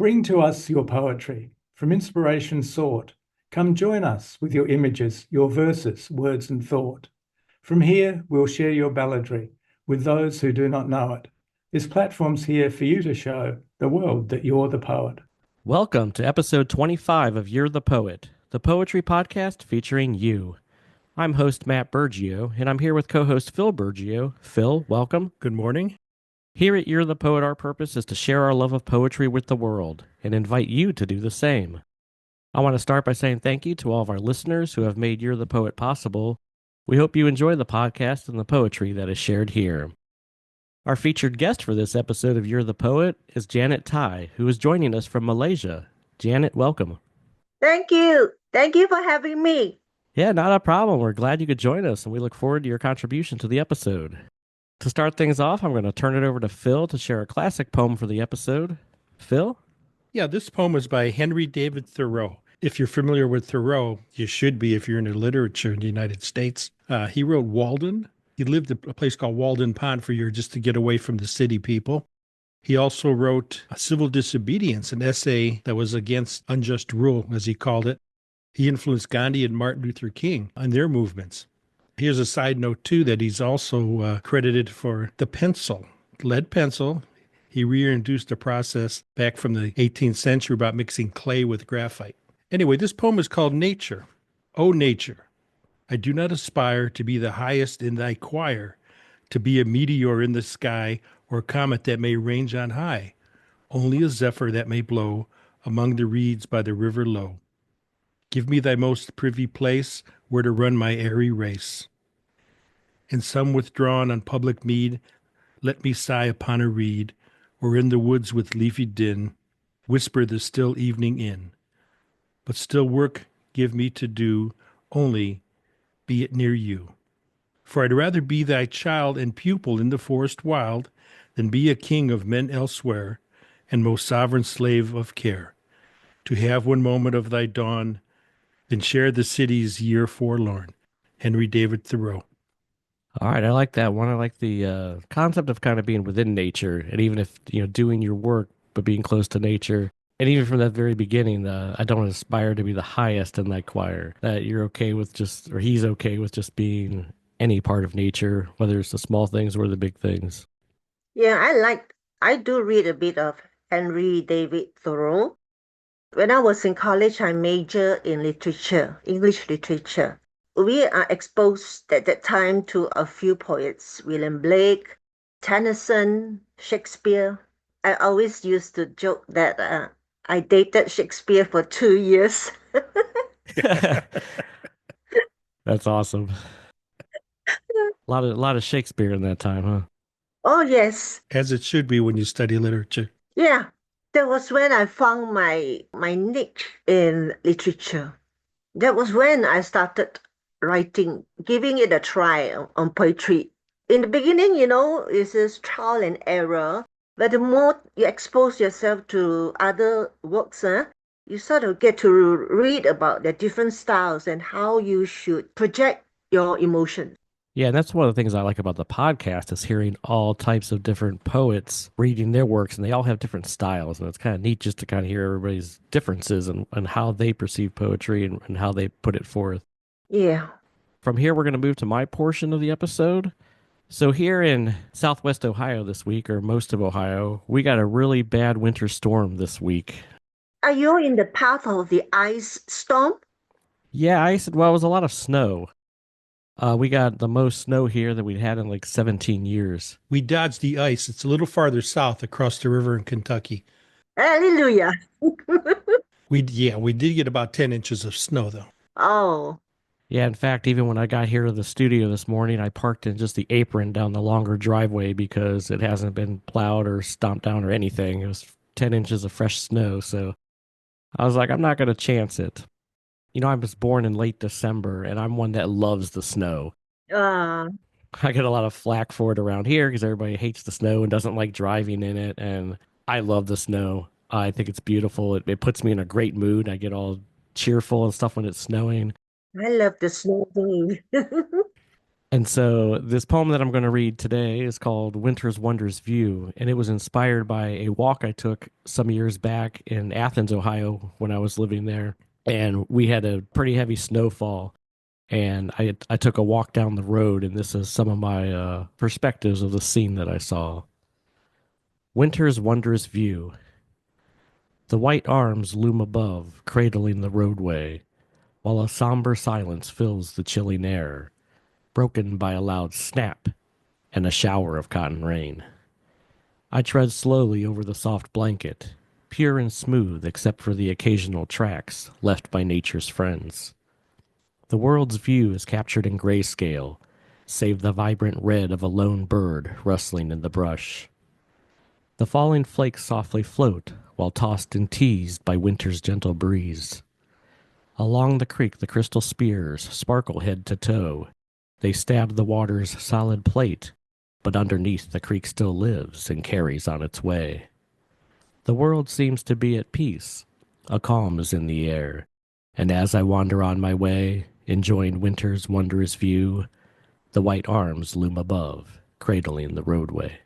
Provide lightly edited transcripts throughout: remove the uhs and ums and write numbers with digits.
Bring to us your poetry, from inspiration sought. Come join us with your images, your verses, words, and thought. From here, we'll share your balladry with those who do not know it. This platform's here for you to show the world that you're the poet. Welcome to episode 25 of You're the Poet, the poetry podcast featuring you. I'm host Matt Burgio, and I'm here with co-host Phil Burgio. Phil, welcome. Good morning. Here at You're the Poet, our purpose is to share our love of poetry with the world and invite you to do the same. I want to start by saying thank you to all of our listeners who have made You're the Poet possible. We hope you enjoy the podcast and the poetry that is shared here. Our featured guest for this episode of You're the Poet is Janet Tai, who is joining us from Malaysia. Janet, welcome. Thank you. Thank you for having me. Yeah, not a problem. We're glad you could join us, and we look forward to your contribution to the episode. To start things off, I'm going to turn it over to Phil to share a classic poem for the episode. Phil? Yeah, this poem is by Henry David Thoreau. If you're familiar with Thoreau, you should be if you're into literature in the United States. He wrote Walden. He lived at a place called Walden Pond for a year just to get away from the city people. He also wrote Civil Disobedience, an essay that was against unjust rule, as he called it. He influenced Gandhi and Martin Luther King on their movements. Here's a side note, too, that he's also credited for the pencil, lead pencil. He reintroduced the process back from the 18th century about mixing clay with graphite. Anyway, this poem is called Nature. O Nature, I do not aspire to be the highest in thy choir, to be a meteor in the sky or a comet that may range on high, only a zephyr that may blow among the reeds by the river low. Give me thy most privy place where to run my airy race. In some withdrawn on public mead, let me sigh upon a reed, or in the woods with leafy din, whisper the still evening in. But still work give me to do, only be it near you. For I'd rather be thy child and pupil in the forest wild, than be a king of men elsewhere, and most sovereign slave of care. To have one moment of thy dawn, then share the city's year forlorn. Henry David Thoreau. All right, I like that one. I like the concept of kind of being within nature, and even if, doing your work, but being close to nature. And even from that very beginning, I don't aspire to be the highest in that choir, that you're okay with just, or he's okay with just being any part of nature, whether it's the small things or the big things. Yeah, I do read a bit of Henry David Thoreau. When I was in college, I majored in literature, English literature. We are exposed at that time to a few poets, William Blake, Tennyson, Shakespeare. I always used to joke that I dated Shakespeare for 2 years. That's awesome. A lot of Shakespeare in that time, huh? Oh, yes. As it should be when you study literature. Yeah, that was when I found my niche in literature. That was when I started writing, giving it a try on poetry. In the beginning, it's just trial and error. But the more you expose yourself to other works, you sort of get to read about the different styles and how you should project your emotions. Yeah, and that's one of the things I like about the podcast is hearing all types of different poets reading their works, and they all have different styles. And it's kind of neat just to kind of hear everybody's differences and how they perceive poetry and how they put it forth. Yeah. From here, we're going to move to my portion of the episode. So here in Southwest Ohio this week, or most of Ohio, we got a really bad winter storm this week. Are you in the path of the ice storm? Yeah, it was a lot of snow. We got the most snow here that we'd had in like 17 years. We dodged the ice. It's a little farther south across the river in Kentucky. Hallelujah. We did get about 10 inches of snow, though. Oh. Yeah, in fact, even when I got here to the studio this morning, I parked in just the apron down the longer driveway because it hasn't been plowed or stomped down or anything. It was 10 inches of fresh snow, so I was like, I'm not going to chance it. I was born in late December, and I'm one that loves the snow. Uh, I get a lot of flack for it around here because everybody hates the snow and doesn't like driving in it, and I love the snow. I think it's beautiful. It puts me in a great mood. I get all cheerful and stuff when it's snowing. I love the snow too. And so this poem that I'm going to read today is called Winter's Wondrous View, and it was inspired by a walk I took some years back in Athens, Ohio, when I was living there. And we had a pretty heavy snowfall. And I took a walk down the road, and this is some of my perspectives of the scene that I saw. Winter's Wondrous View. The white arms loom above, cradling the roadway, while a somber silence fills the chilling air, broken by a loud snap and a shower of cotton rain. I tread slowly over the soft blanket, pure and smooth except for the occasional tracks left by nature's friends. The world's view is captured in grayscale, save the vibrant red of a lone bird rustling in the brush. The falling flakes softly float while tossed and teased by winter's gentle breeze. Along the creek the crystal spears sparkle head to toe. They stab the water's solid plate, but underneath the creek still lives and carries on its way. The world seems to be at peace, a calm is in the air, and as I wander on my way, enjoying winter's wondrous view, the white arms loom above, cradling the roadway.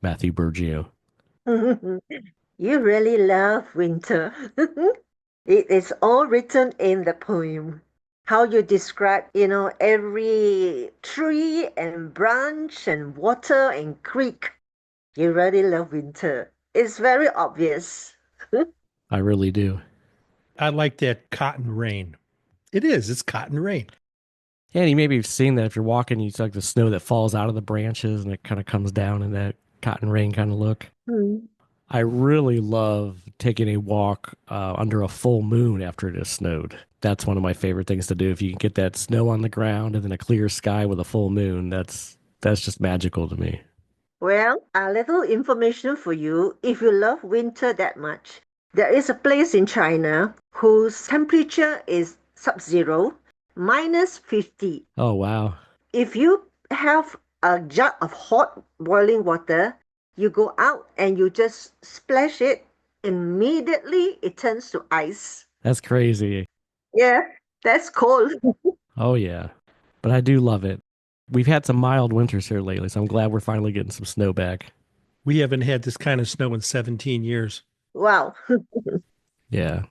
Matthew Burgio. You really love winter. It is all written in the poem. How you describe, every tree and branch and water and creek. You really love winter. It's very obvious. I really do. I like that cotton rain. It's cotton rain. Yeah, and you maybe have seen that if you're walking, you see like the snow that falls out of the branches and it kind of comes down in that cotton rain kind of look. I really love taking a walk under a full moon after it has snowed. That's one of my favorite things to do. If you can get that snow on the ground and then a clear sky with a full moon, that's just magical to me. Well, a little information for you. If you love winter that much, there is a place in China whose temperature is sub-zero, -50. Oh, wow. If you have a jug of hot boiling water, you go out and you just splash it, immediately it turns to ice. That's crazy. Yeah, that's cold. Oh, yeah. But I do love it. We've had some mild winters here lately, so I'm glad we're finally getting some snow back. We haven't had this kind of snow in 17 years. Wow. Yeah.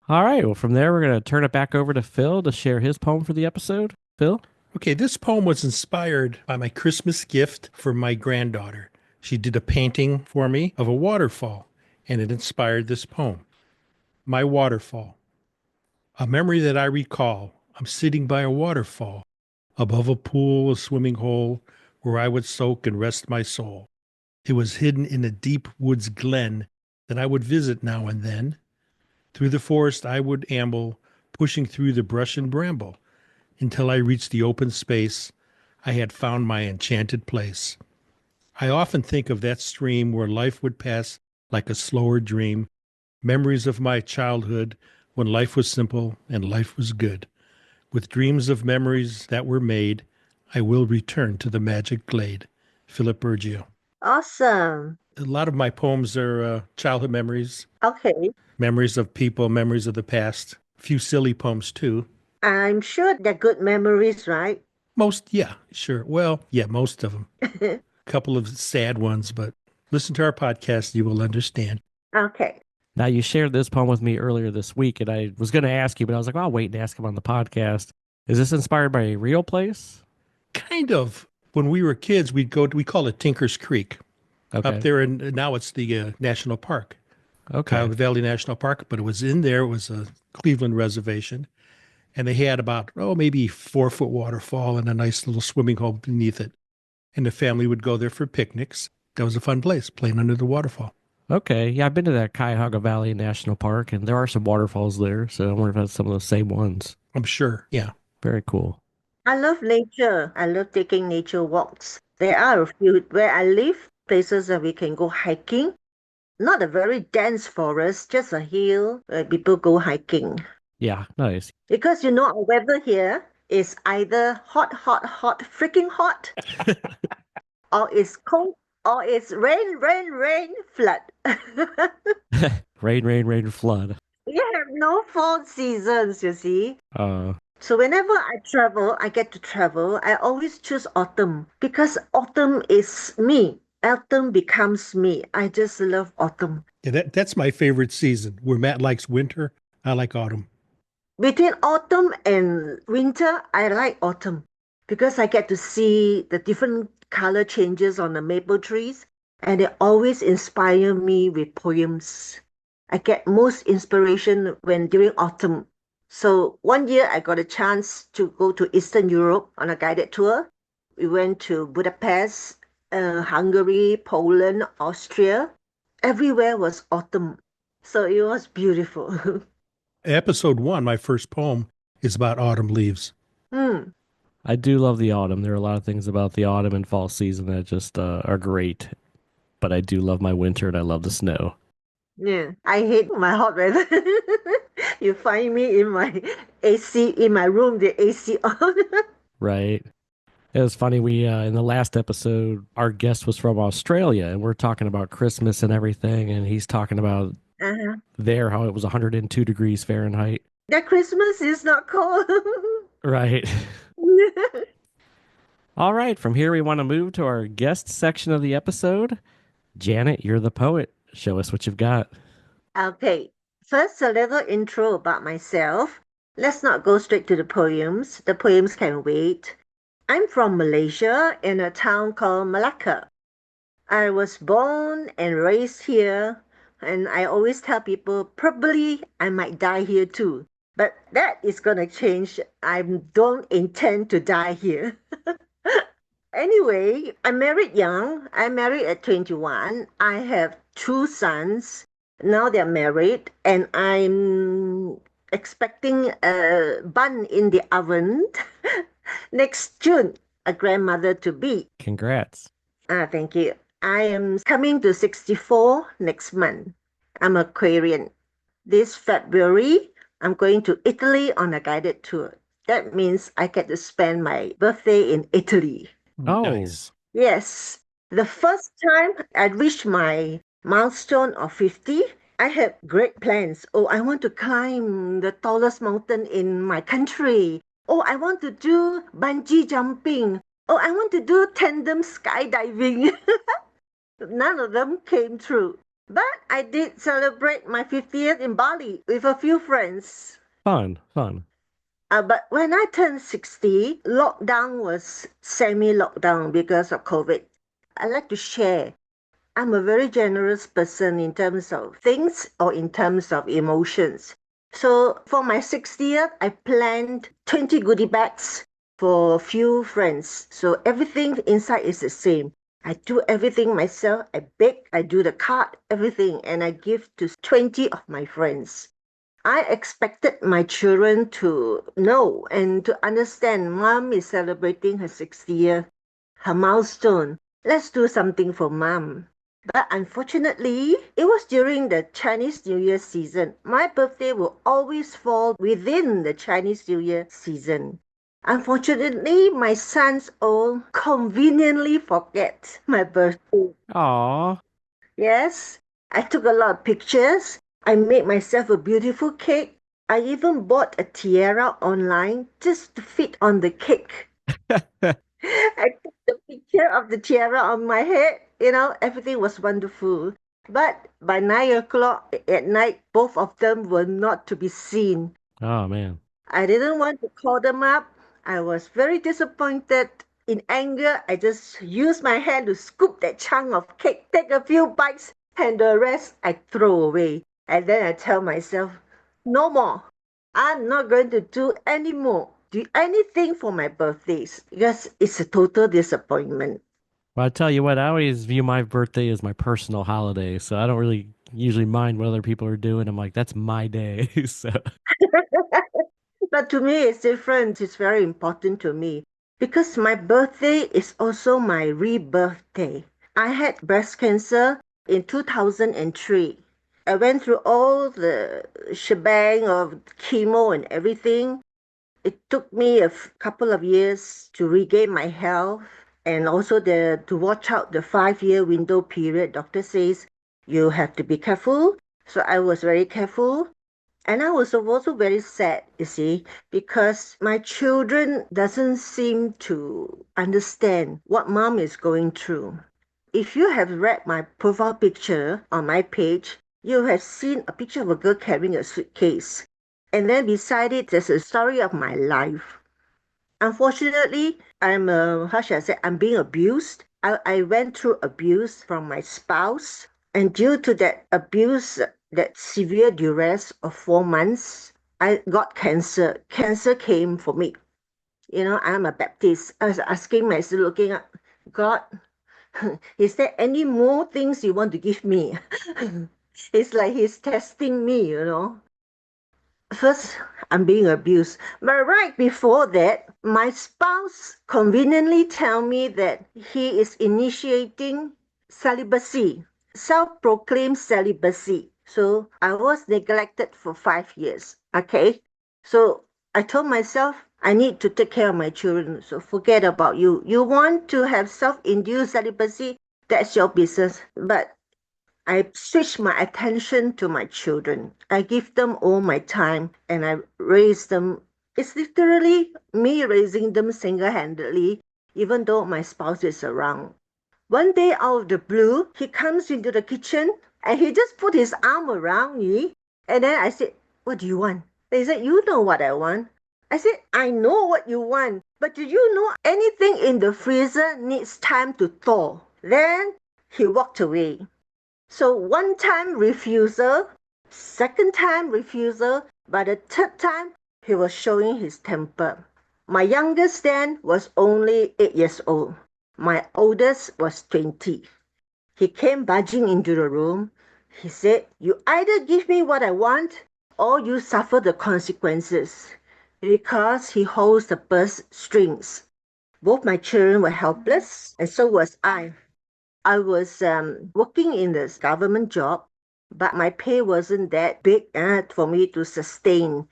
All right. Well, from there, we're going to turn it back over to Phil to share his poem for the episode. Phil? Okay, this poem was inspired by my Christmas gift for my granddaughter. She did a painting for me of a waterfall, and it inspired this poem. My waterfall. A memory that I recall. I'm sitting by a waterfall, above a pool, a swimming hole, where I would soak and rest my soul. It was hidden in a deep woods glen that I would visit now and then. Through the forest I would amble, pushing through the brush and bramble, until I reached the open space. I had found my enchanted place. I often think of that stream where life would pass like a slower dream, memories of my childhood when life was simple and life was good. With dreams of memories that were made, I will return to the magic glade. Philip Burgio. Awesome. A lot of my poems are childhood memories, Okay. memories of people, memories of the past. A few silly poems too. I'm sure they're good memories, right? Most, yeah, sure. Well, yeah, most of them. A couple of sad ones, but listen to our podcast, you will understand. Okay. Now, you shared this poem with me earlier this week, and I was going to ask you, but I was like, I'll wait and ask him on the podcast. Is this inspired by a real place? Kind of. When we were kids, we call it Tinker's Creek. Okay. Up there, and now it's the national park. Okay. Cuyahoga Valley National Park, but it was in there. It was a Cleveland reservation. And they had about, maybe 4-foot waterfall and a nice little swimming hole beneath it. And the family would go there for picnics. That was a fun place, playing under the waterfall. Okay. Yeah, I've been to that Cuyahoga Valley National Park, and there are some waterfalls there. So I wonder if that's some of the same ones. I'm sure. Yeah. Very cool. I love nature. I love taking nature walks. There are a few where I live, places that we can go hiking. Not a very dense forest, just a hill where people go hiking. Yeah, nice. Because our weather here is either hot, freaking hot, or it's cold, or it's rain, flood. Rain, flood. We have no 4 seasons, you see. So whenever I travel, I get to travel, I always choose autumn because autumn is me. Autumn becomes me. I just love autumn. Yeah, that's my favorite season. Where Matt likes winter, I like autumn. Between autumn and winter, I like autumn because I get to see the different color changes on the maple trees, and they always inspire me with poems. I get most inspiration when during autumn. So one year I got a chance to go to Eastern Europe on a guided tour. We went to Budapest, Hungary, Poland, Austria. Everywhere was autumn. So it was beautiful. Episode 1, my first poem, is about autumn leaves. Hmm. I do love the autumn. There are a lot of things about the autumn and fall season that just are great. But I do love my winter and I love the snow. Yeah, I hate my hot weather. You find me in my AC, in my room, the AC on. Right. It was funny. We in the last episode, our guest was from Australia, and we're talking about Christmas and everything, and he's talking about Uh-huh. there how it was 102 degrees Fahrenheit. That Christmas is not cold. Right. All right. From here, we want to move to our guest section of the episode. Janet, you're the poet. Show us what you've got. Okay, first a little intro about myself. Let's not go straight to the poems. The poems can wait. I'm from Malaysia in a town called Malacca. I was born and raised here, and I always tell people probably I might die here too. But that is going to change. I don't intend to die here. Anyway, I married young. I married at 21. I have two sons. Now they're married, and I'm expecting a bun in the oven next June, a grandmother to be. Congrats. Thank you. I am coming to 64 next month. I'm Aquarian. This February, I'm going to Italy on a guided tour. That means I get to spend my birthday in Italy. Oh, Nice. Yes. The first time I reached my milestone of 50, I had great plans. Oh, I want to climb the tallest mountain in my country. Oh, I want to do bungee jumping. Oh, I want to do tandem skydiving. None of them came true. But I did celebrate my 50th in Bali with a few friends. fun. But when I turned 60, lockdown was semi-lockdown because of COVID. I like to share. I'm a very generous person in terms of things or in terms of emotions. So for my 60th, I planned 20 goodie bags for a few friends. So everything inside is the same. I do everything myself. I bake, I do the card, everything, and I give to 20 of my friends. I expected my children to know and to understand mom is celebrating her 60th, her milestone. Let's do something for mom. But unfortunately, it was during the Chinese New Year season. My birthday will always fall within the Chinese New Year season. Unfortunately, my sons all conveniently forget my birthday. Aw. Yes, I took a lot of pictures. I made myself a beautiful cake. I even bought a tiara online just to fit on the cake. I took the picture of the tiara on my head. Everything was wonderful. But by 9 o'clock at night, both of them were not to be seen. Oh, man. I didn't want to call them up. I was very disappointed. In anger, I just used my hand to scoop that chunk of cake, take a few bites, and the rest I throw away. And then I tell myself, no more. I'm not going to do anything for my birthdays because it's a total disappointment. Well, I tell you what, I always view my birthday as my personal holiday, so I don't really usually mind what other people are doing. I'm like, that's my day. So, But to me, it's different. It's very important to me because my birthday is also my rebirth day. I had breast cancer in 2003. I went through all the shebang of chemo and everything. It took me a couple of years to regain my health and also to watch out the 5-year window period. Doctor says you have to be careful. So I was very careful. And I was also very sad, you see, because my children doesn't seem to understand what mom is going through. If you have read my profile picture on my page, you have seen a picture of a girl carrying a suitcase. And then beside it, there's a story of my life. Unfortunately, I'm being abused. I went through abuse from my spouse. And due to that abuse, that severe duress of 4 months, I got cancer. Cancer came for me. I'm a Baptist. I was asking myself, looking up, God, is there any more things you want to give me? It's like he's testing me. First, I'm being abused. But right before that, my spouse conveniently tell me that he is initiating celibacy, self-proclaimed celibacy. So I was neglected for 5 years. Okay. So I told myself I need to take care of my children. So forget about you. You want to have self-induced celibacy? That's your business. But I switch my attention to my children. I give them all my time and I raise them. It's literally me raising them single-handedly, even though my spouse is around. One day out of the blue, he comes into the kitchen and he just put his arm around me. And then I said, what do you want? He said, you know what I want. I said, I know what you want. But do you know anything in the freezer needs time to thaw? Then he walked away. So one time refusal, second time refusal, by the third time he was showing his temper. My youngest then was only 8 years old. My oldest was 20. He came barging into the room. He said, you either give me what I want or you suffer the consequences. Because he holds the purse strings. Both my children were helpless and so was I. I was working in this government job, but my pay wasn't that big for me to sustain.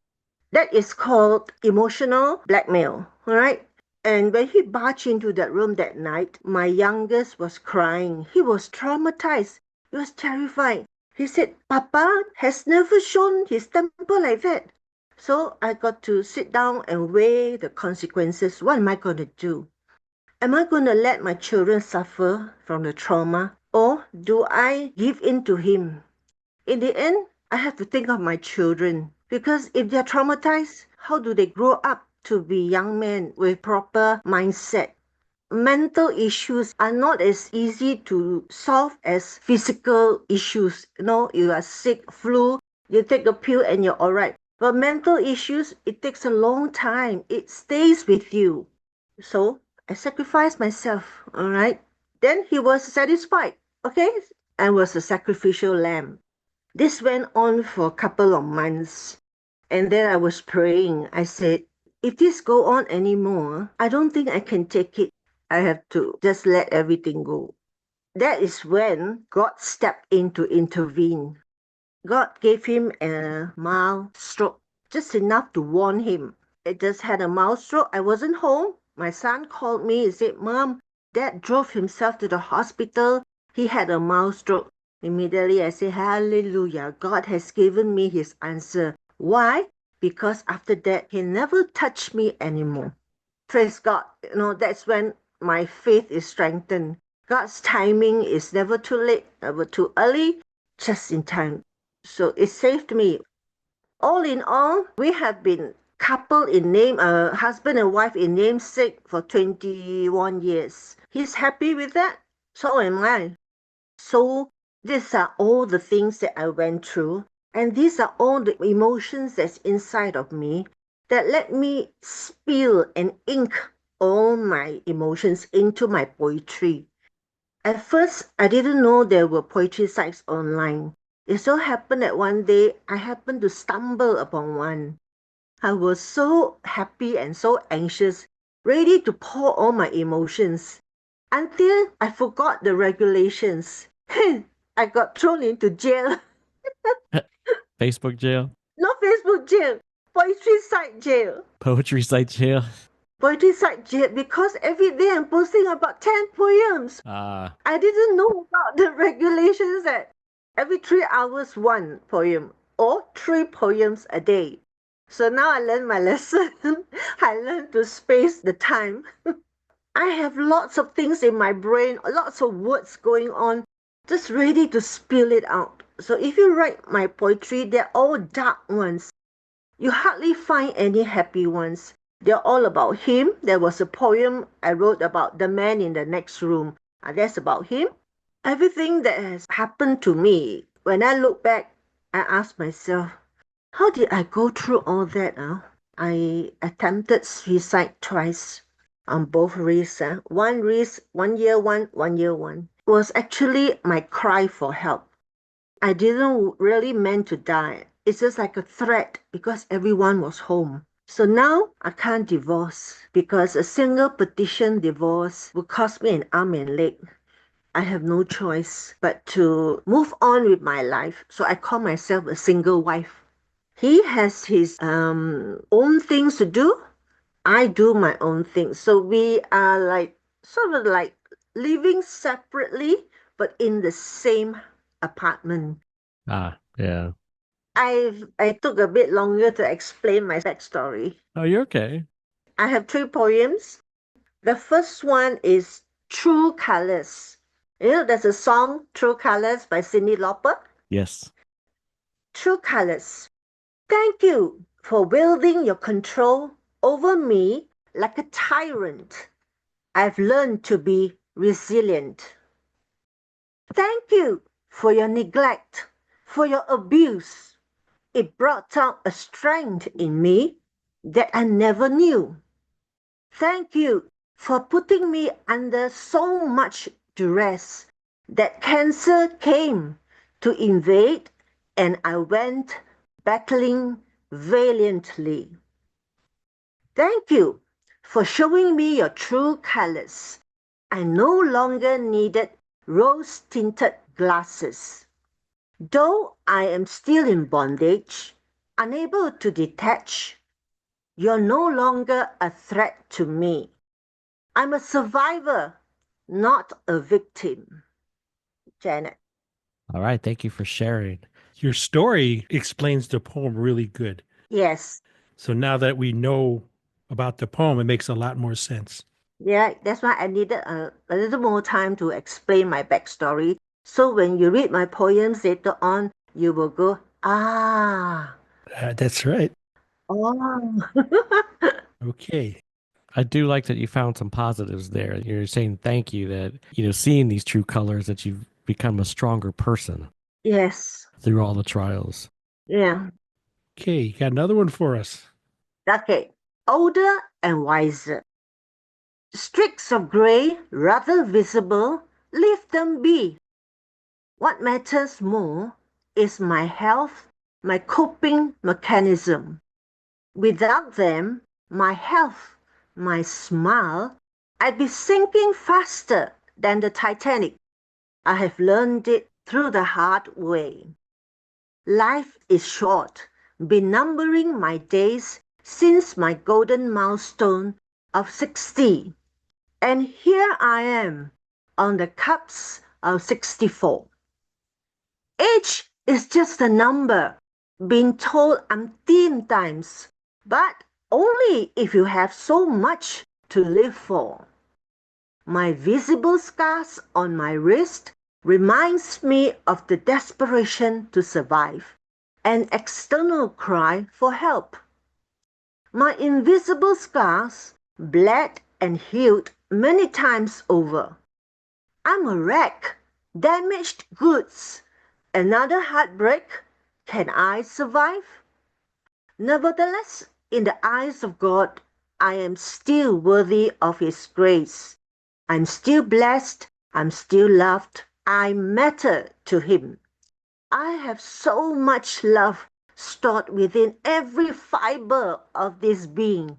That is called emotional blackmail, all right? And when he barged into that room that night, my youngest was crying. He was traumatized. He was terrified. He said, Papa has never shown his temper like that. So I got to sit down and weigh the consequences. What am I going to do? Am I going to let my children suffer from the trauma or do I give in to him? In the end, I have to think of my children because if they're traumatized, how do they grow up to be young men with proper mindset? Mental issues are not as easy to solve as physical issues. You are sick, flu, you take a pill and you're all right. But mental issues, it takes a long time. It stays with you. So I sacrificed myself, all right? Then he was satisfied, okay? I was a sacrificial lamb. This went on for a couple of months. And then I was praying. I said, if this go on anymore, I don't think I can take it. I have to just let everything go. That is when God stepped in to intervene. God gave him a mild stroke, just enough to warn him. It just had a mild stroke. I wasn't home. My son called me and said, Mom, Dad drove himself to the hospital. He had a mild stroke. Immediately I said, hallelujah, God has given me his answer. Why? Because after that, he never touched me anymore. Praise God. That's when my faith is strengthened. God's timing is never too late, never too early, just in time. So it saved me. All in all, we have been couple in name, husband and wife in namesake for 21 years. He's happy with that. So am I. So these are all the things that I went through. And these are all the emotions that's inside of me that let me spill and ink all my emotions into my poetry. At first, I didn't know there were poetry sites online. It so happened that one day I happened to stumble upon one. I was so happy and so anxious, ready to pour all my emotions, until I forgot the regulations. I got thrown into jail. Facebook jail? Not Facebook jail, poetry site jail. Poetry site jail? Poetry site jail because every day I'm posting about 10 poems. I didn't know about the regulations that every 3 hours one poem. or 3 poems a day. So now I learned my lesson. I learned to space the time. I have lots of things in my brain, lots of words going on, just ready to spill it out. So if you write my poetry, they're all dark ones. You hardly find any happy ones. They're all about him. There was a poem I wrote about the man in the next room. That's about him. Everything that has happened to me, when I look back, I ask myself, how did I go through all that? I attempted suicide twice on both wrists. One wrist, 1 year one, 1 year one. It was actually my cry for help. I didn't really meant to die. It's just like a threat because everyone was home. So now I can't divorce because a single petition divorce would cost me an arm and leg. I have no choice but to move on with my life. So I call myself a single wife. He has his own things to do. I do my own things. So we are like sort of like living separately, but in the same apartment. Yeah. I took a bit longer to explain my backstory. Oh, you're okay. I have 3 poems. The first one is True Colors. You know, there's a song, True Colors by Cyndi Lauper. Yes. True Colors. Thank you for wielding your control over me like a tyrant. I've learned to be resilient. Thank you for your neglect, for your abuse. It brought out a strength in me that I never knew. Thank you for putting me under so much duress that cancer came to invade and I went battling valiantly. Thank you for showing me your true colors. I no longer needed rose-tinted glasses. Though I am still in bondage, unable to detach, you're no longer a threat to me. I'm a survivor, not a victim. Janet. All right. Thank you for sharing. Your story explains the poem really good. Yes. So now that we know about the poem, it makes a lot more sense. Yeah, that's why I needed a little more time to explain my backstory. So when you read my poems later on, you will go, ah. That's right. Oh. Okay. I do like that you found some positives there. You're saying thank you that, seeing these true colors, that you've become a stronger person Yes. through all the trials. Yeah. Okay, you got another one for us. Okay. Older and wiser. Streaks of grey, rather visible, leave them be. What matters more is my health, my coping mechanism. Without them, my health, my smile, I'd be sinking faster than the Titanic. I have learned it through the hard way. Life is short, been numbering my days since my golden milestone of 60. And here I am on the cusp of 64. Age is just a number, been told umpteen times, but only if you have so much to live for. My visible scars on my wrist reminds me of the desperation to survive, an external cry for help. My invisible scars bled and healed many times over. I'm a wreck, damaged goods. Another heartbreak, can I survive? Nevertheless, in the eyes of God, I am still worthy of His grace. I'm still blessed, I'm still loved, I matter to Him. I have so much love stored within every fiber of this being.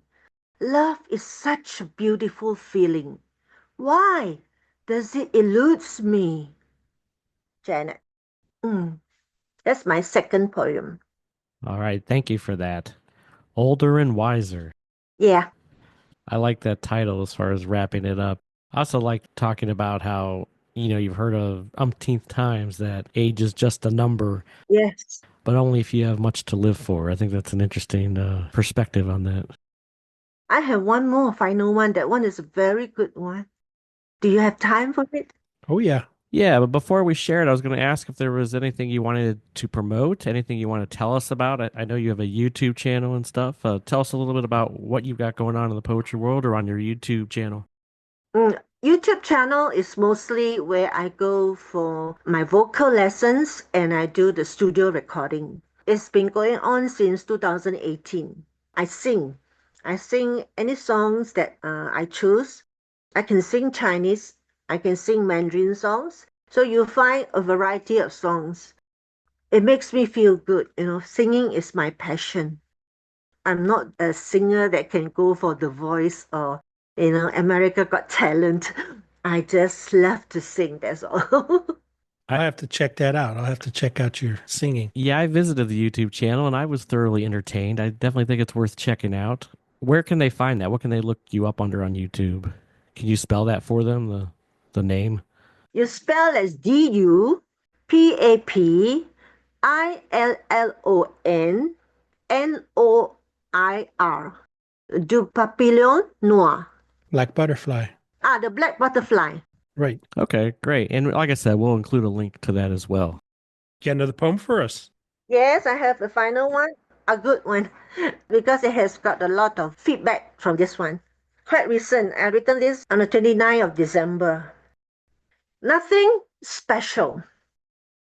Love is such a beautiful feeling. Why does it elude me? Janet. That's my second poem. All right. Thank you for that. Older and wiser. Yeah. I like that title as far as wrapping it up. I also like talking about how, you've heard of umpteenth times that age is just a number. Yes. but only if you have much to live for. I think that's an interesting perspective on that. I have one more final one. That one is a very good one. Do you have time for it? Oh, yeah. Yeah, but before we share it, I was going to ask if there was anything you wanted to promote, anything you want to tell us about. I know you have a YouTube channel and stuff. Tell us a little bit about what you've got going on in the poetry world or on your YouTube channel. YouTube channel is mostly where I go for my vocal lessons and I do the studio recording. It's been going on since 2018. I sing. I sing any songs that I choose. I can sing Chinese. I can sing Mandarin songs. So you'll find a variety of songs. It makes me feel good. Singing is my passion. I'm not a singer that can go for The Voice or, America Got Talent. I just love to sing, that's all. I have to check that out. I'll have to check out your singing. Yeah, I visited the YouTube channel and I was thoroughly entertained. I definitely think it's worth checking out. Where can they find that? What can they look you up under on YouTube? Can you spell that for them, the name? You spell as DUPAPILLONNOIR. Du Papillon Noir. Black butterfly. The black butterfly. Right. Okay, great. And like I said, we'll include a link to that as well. Get another poem for us. Yes, I have the final one, a good one, because it has got a lot of feedback from this one. Quite recent. I written this on the 29th of December. Nothing special.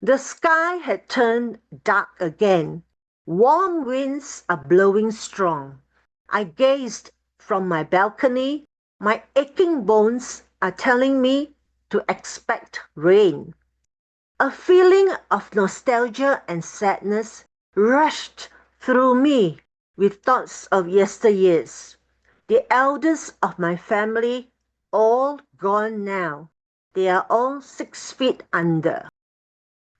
The sky had turned dark again. Warm winds are blowing strong. I gazed from my balcony. My aching bones are telling me to expect rain. A feeling of nostalgia and sadness rushed through me with thoughts of yesteryears. The elders of my family, all gone now. They are all 6 feet under.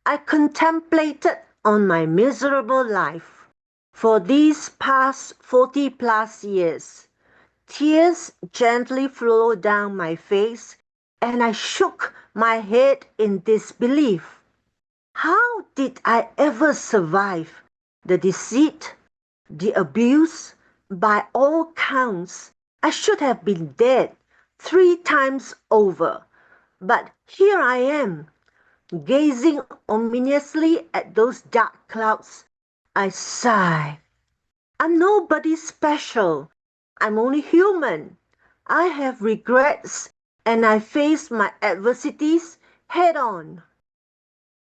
I contemplated on my miserable life for these past 40+ years. Tears gently flowed down my face, and I shook my head in disbelief. How did I ever survive the deceit, the abuse? By all counts, I should have been dead 3 times over. But here I am, gazing ominously at those dark clouds. I sigh. I'm nobody special. I'm only human. I have regrets and I face my adversities head on.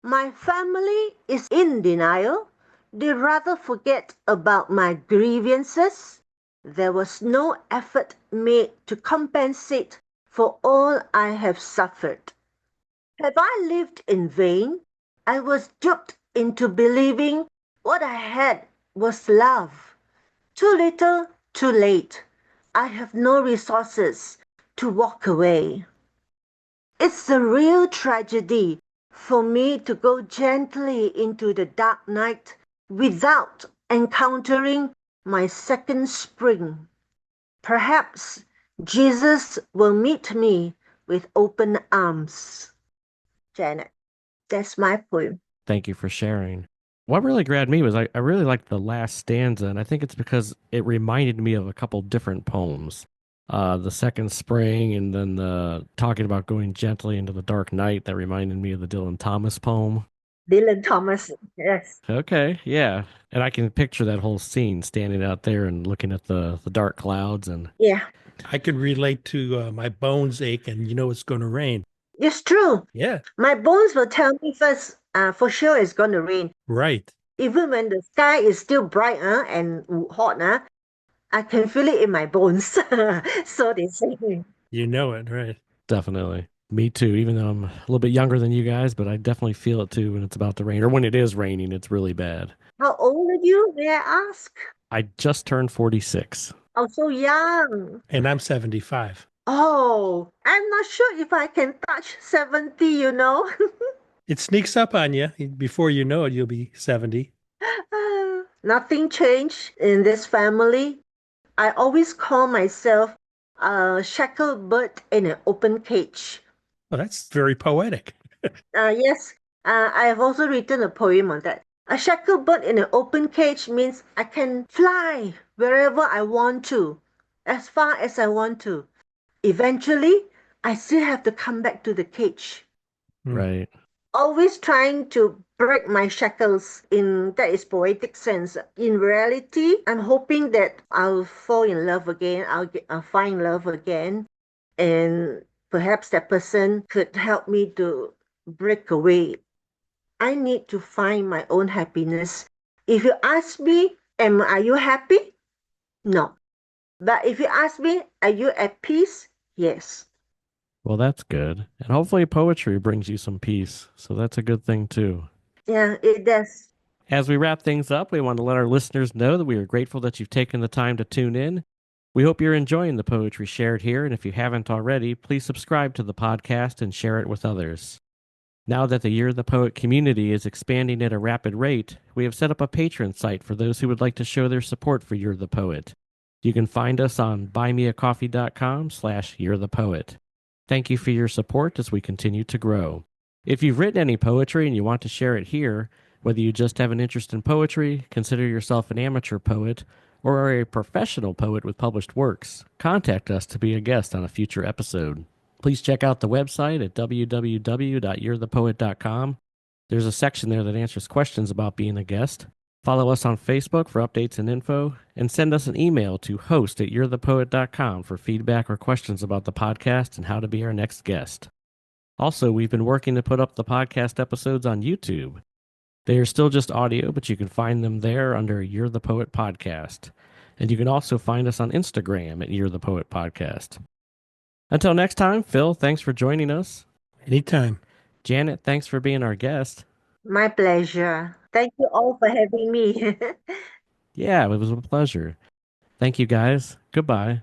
My family is in denial. They rather forget about my grievances. There was no effort made to compensate for all I have suffered. Have I lived in vain? I was duped into believing what I had was love. Too little, too late. I have no resources to walk away. It's a real tragedy for me to go gently into the dark night without encountering my second spring. Perhaps Jesus will meet me with open arms. Janet, that's my poem. Thank you for sharing. What really grabbed me was I really liked the last stanza, and I think it's because it reminded me of a couple different poems. The second spring, and then the talking about going gently into the dark night, that reminded me of the Dylan Thomas poem. Dylan Thomas, yes. Okay, yeah. And I can picture that whole scene, standing out there and looking at the dark clouds. And Yeah, I could relate to my bones ache and it's going to rain. it's true. Yeah, My bones will tell me first, for sure it's going to rain. right. Even when the sky is still bright and hot, I can feel it in my bones. So they say. You know it, right? definitely. Me too, even though I'm a little bit younger than you guys, but I definitely feel it too when it's about to rain, or when it is raining, it's really bad. How old are you, may I ask? I just turned 46. Oh, so young. And I'm 75. Oh, I'm not sure if I can touch 70, It sneaks up on you. Before you know it, you'll be 70. Nothing changed in this family. I always call myself a shackled bird in an open cage. Well, that's very poetic. Yes, I have also written a poem on that. A shackled bird in an open cage means I can fly wherever I want to, as far as I want to. Eventually, I still have to come back to the cage. Right. Always trying to break my shackles in that is poetic sense. In reality, I'm hoping that I'll fall in love again. I'll find love again, and perhaps that person could help me to break away. I need to find my own happiness. If you ask me, are you happy? No. But if you ask me, are you at peace? Yes. Well, that's good. And hopefully poetry brings you some peace. So that's a good thing too. Yeah, it does. As we wrap things up, we want to let our listeners know that we are grateful that you've taken the time to tune in. We hope you're enjoying the poetry shared here, and if you haven't already, please subscribe to the podcast and share it with others. Now that the Year the Poet community is expanding at a rapid rate, we have set up a patron site for those who would like to show their support for Year the Poet. You can find us on buymeacoffee.com/yearthepoet. Thank you for your support as we continue to grow. If you've written any poetry and you want to share it here, whether you just have an interest in poetry, consider yourself an amateur poet, or are a professional poet with published works, contact us to be a guest on a future episode. Please check out the website at www.you'rethepoet.com. There's a section there that answers questions about being a guest. Follow us on Facebook for updates and info, and send us an email to host@you'rethepoet.com for feedback or questions about the podcast and how to be our next guest. Also, we've been working to put up the podcast episodes on YouTube. They are still just audio, but you can find them there under You're the Poet Podcast. And you can also find us on Instagram at You're the Poet Podcast. Until next time, Phil, thanks for joining us. Anytime. Janet, thanks for being our guest. My pleasure. Thank you all for having me. Yeah, it was a pleasure. Thank you, guys. Goodbye.